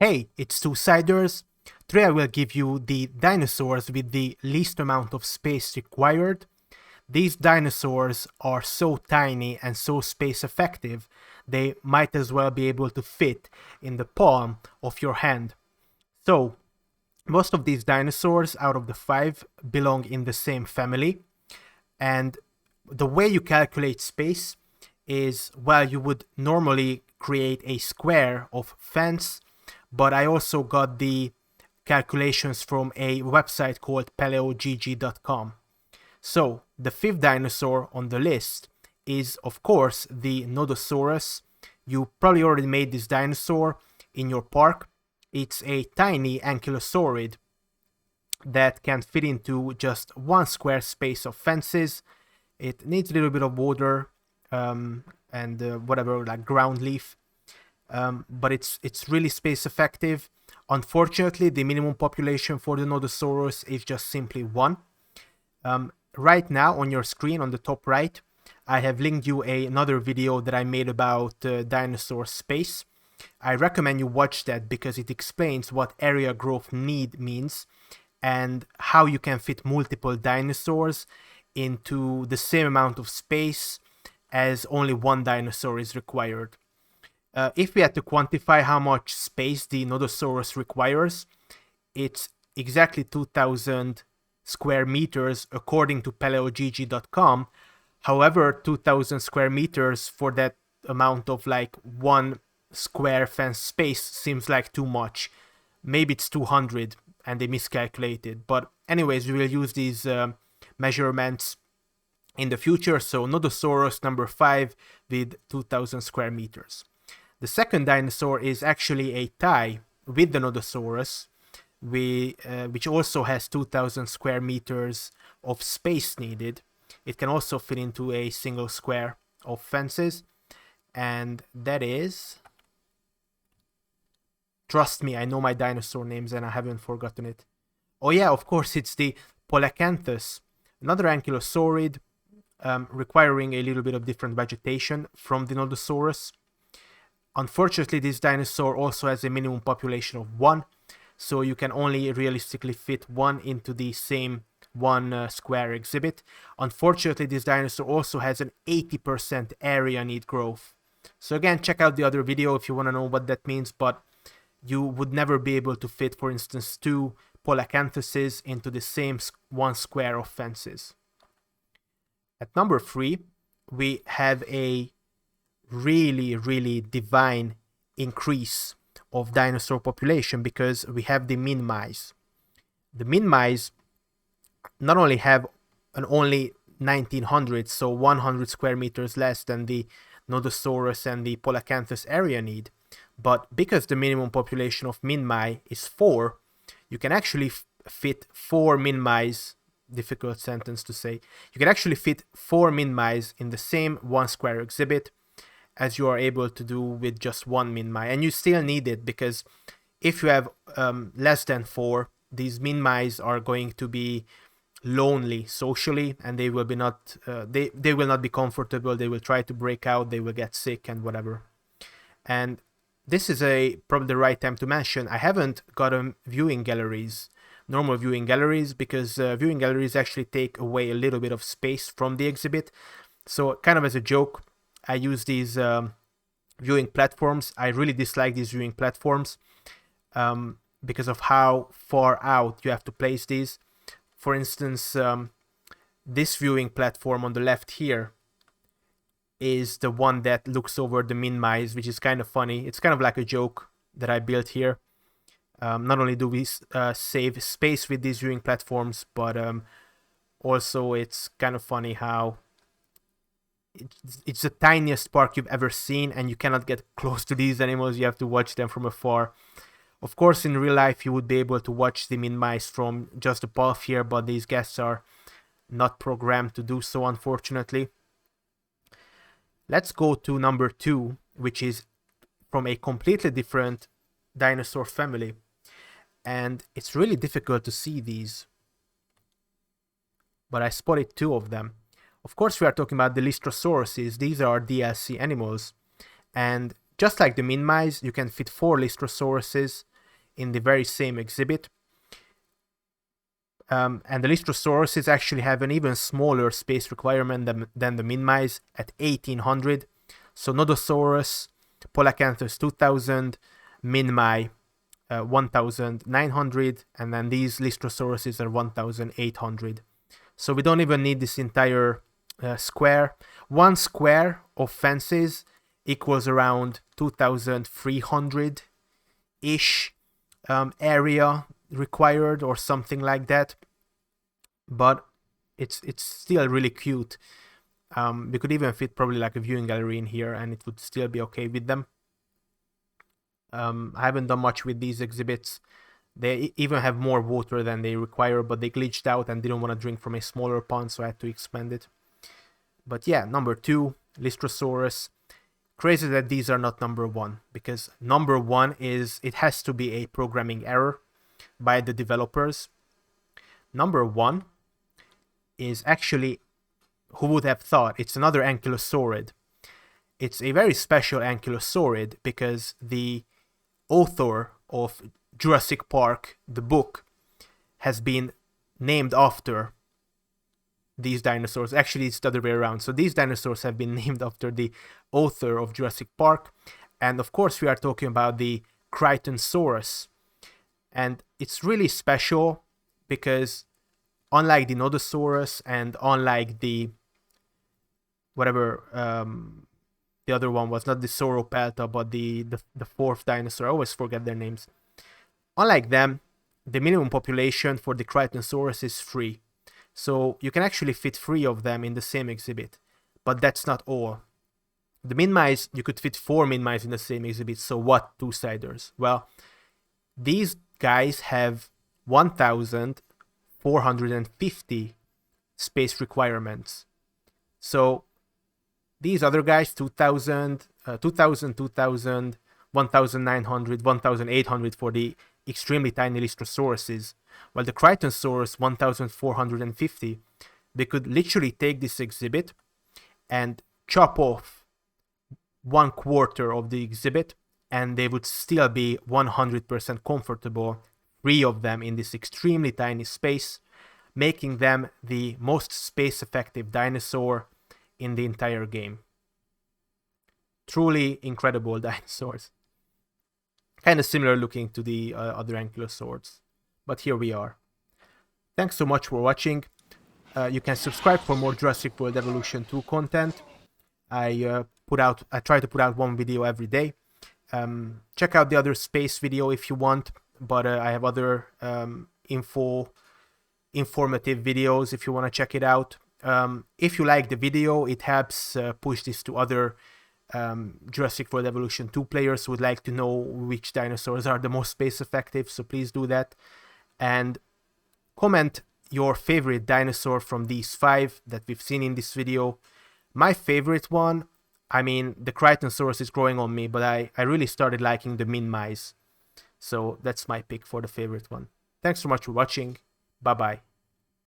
Hey, it's Two-Siders. Today I will give you the dinosaurs with the least amount of space required. These dinosaurs are so tiny and so space effective, they might as well be able to fit in the palm of your hand. So, most of these dinosaurs out of the 5 belong in the same family, and the way you calculate space is, well, you would normally create a square of fence, but I also got the calculations from a website called paleogg.com. So the 5th dinosaur on the list is, of course, the Nodosaurus. You probably already made this dinosaur in your park. It's a tiny ankylosaurid that can fit into just one square space of fences. It needs a little bit of water and whatever, like ground leaf. But it's really space effective. Unfortunately, the minimum population for the Nodosaurus is just simply 1. Right now on your screen on the top right, I have linked you another video that I made about dinosaur space. I recommend you watch that because it explains what area growth need means and how you can fit multiple dinosaurs into the same amount of space as only one dinosaur is required. If we had to quantify how much space the Nodosaurus requires, it's exactly 2,000 square meters according to paleogg.com. However, 2,000 square meters for that amount of like one square fence space seems like too much. Maybe it's 200 and they miscalculated. But anyways, we will use these measurements in the future. So Nodosaurus number 5 with 2,000 square meters. The second dinosaur is actually a tie with the Nodosaurus, which also has 2,000 square meters of space needed. It can also fit into a single square of fences, and that is... Trust me, I know my dinosaur names and I haven't forgotten it. Oh yeah, of course, it's the Polacanthus, another ankylosaurid, requiring a little bit of different vegetation from the Nodosaurus. Unfortunately, this dinosaur also has a minimum population of 1, so you can only realistically fit 1 into the same one square exhibit. Unfortunately, this dinosaur also has an 80% area need growth. So again, check out the other video if you want to know what that means, but you would never be able to fit, for instance, 2 Polacanthuses into the same one square of fences. At number 3, we have a really divine increase of dinosaur population because we have the Minmice. The Minmice not only have an only 1900, so 100 square meters less than the Nodosaurus and the Polacanthus area need, but because the minimum population of Minmi is 4, you can actually fit 4 Minmice. Difficult sentence to say. You can actually fit 4 Minmice in the same one square exhibit as you are able to do with just 1 Minmi, and you still need it because if you have less than 4, these Minmice are going to be lonely socially, and they will be not they will not be comfortable. They will try to break out, they will get sick and whatever. And this is probably the right time to mention, I haven't gotten viewing galleries, normal viewing galleries, because viewing galleries actually take away a little bit of space from the exhibit. So kind of as a joke, I use these viewing platforms. I really dislike these viewing platforms because of how far out you have to place these. For instance, this viewing platform on the left here is the one that looks over the Minmice, which is kind of funny. It's kind of like a joke that I built here. Not only do we save space with these viewing platforms, but also it's kind of funny how it's the tiniest park you've ever seen and you cannot get close to these animals. You have to watch them from afar. Of course, in real life, you would be able to watch the Minmice from just above here, but these guests are not programmed to do so, unfortunately. Let's go to number 2, which is from a completely different dinosaur family. And it's really difficult to see these, but I spotted 2 of them. Of course, we are talking about the Lystrosaurus. These are DLC animals. And just like the Minmice, you can fit 4 Lystrosaurus in the very same exhibit. And the Lystrosaurus actually have an even smaller space requirement than the Minmice at 1800. So Nodosaurus, Polacanthus 2000, Minmi 1900, and then these Lystrosaurus are 1800. So we don't even need this entire square. 1 square of fences equals around 2300-ish area required or something like that. But it's still really cute. We could even fit probably like a viewing gallery in here and it would still be okay with them. I haven't done much with these exhibits. They even have more water than they require, but they glitched out and didn't want to drink from a smaller pond, so I had to expand it. But yeah, number 2, Lystrosaurus. Crazy that these are not number 1, because number 1 is, it has to be a programming error by the developers. Number 1 is actually, who would have thought, it's another ankylosaurid. It's a very special ankylosaurid because the author of Jurassic Park, the book, has been named after these dinosaurs. Actually, it's the other way around. So these dinosaurs have been named after the author of Jurassic Park. And of course, we are talking about the Crichtonsaurus. And it's really special because unlike the Nodosaurus and unlike the whatever the other one was, not the Sauropelta, but the fourth dinosaur, I always forget their names. Unlike them, the minimum population for the Crichtonsaurus is 3. So you can actually fit 3 of them in the same exhibit. But that's not all. The Minmice, you could fit 4 Minmice in the same exhibit, so what two-siders? Well, these guys have 1,450 space requirements. So these other guys, 2,000, 1,900, 1,800 for the extremely tiny Lystrosaurus, while the Crichtonsaurus 1,450, they could literally take this exhibit and chop off 1/4 of the exhibit and they would still be 100% comfortable, 3 of them in this extremely tiny space, making them the most space effective dinosaur in the entire game. Truly incredible dinosaurs. Kind of similar looking to the other ankylosaurs. But here we are. Thanks so much for watching. You can subscribe for more Jurassic World Evolution 2 content. I try to put out 1 video every day. Check out the other space video if you want, but I have other informative videos if you want to check it out. If you like the video, it helps push this to other Jurassic World Evolution 2 players who would like to know which dinosaurs are the most space effective, so please do that. And comment your favorite dinosaur from these 5 that we've seen in this video. My favorite one, I mean, the Crichtonsaurus is growing on me, but I really started liking the Minmice. So that's my pick for the favorite one. Thanks so much for watching. Bye-bye.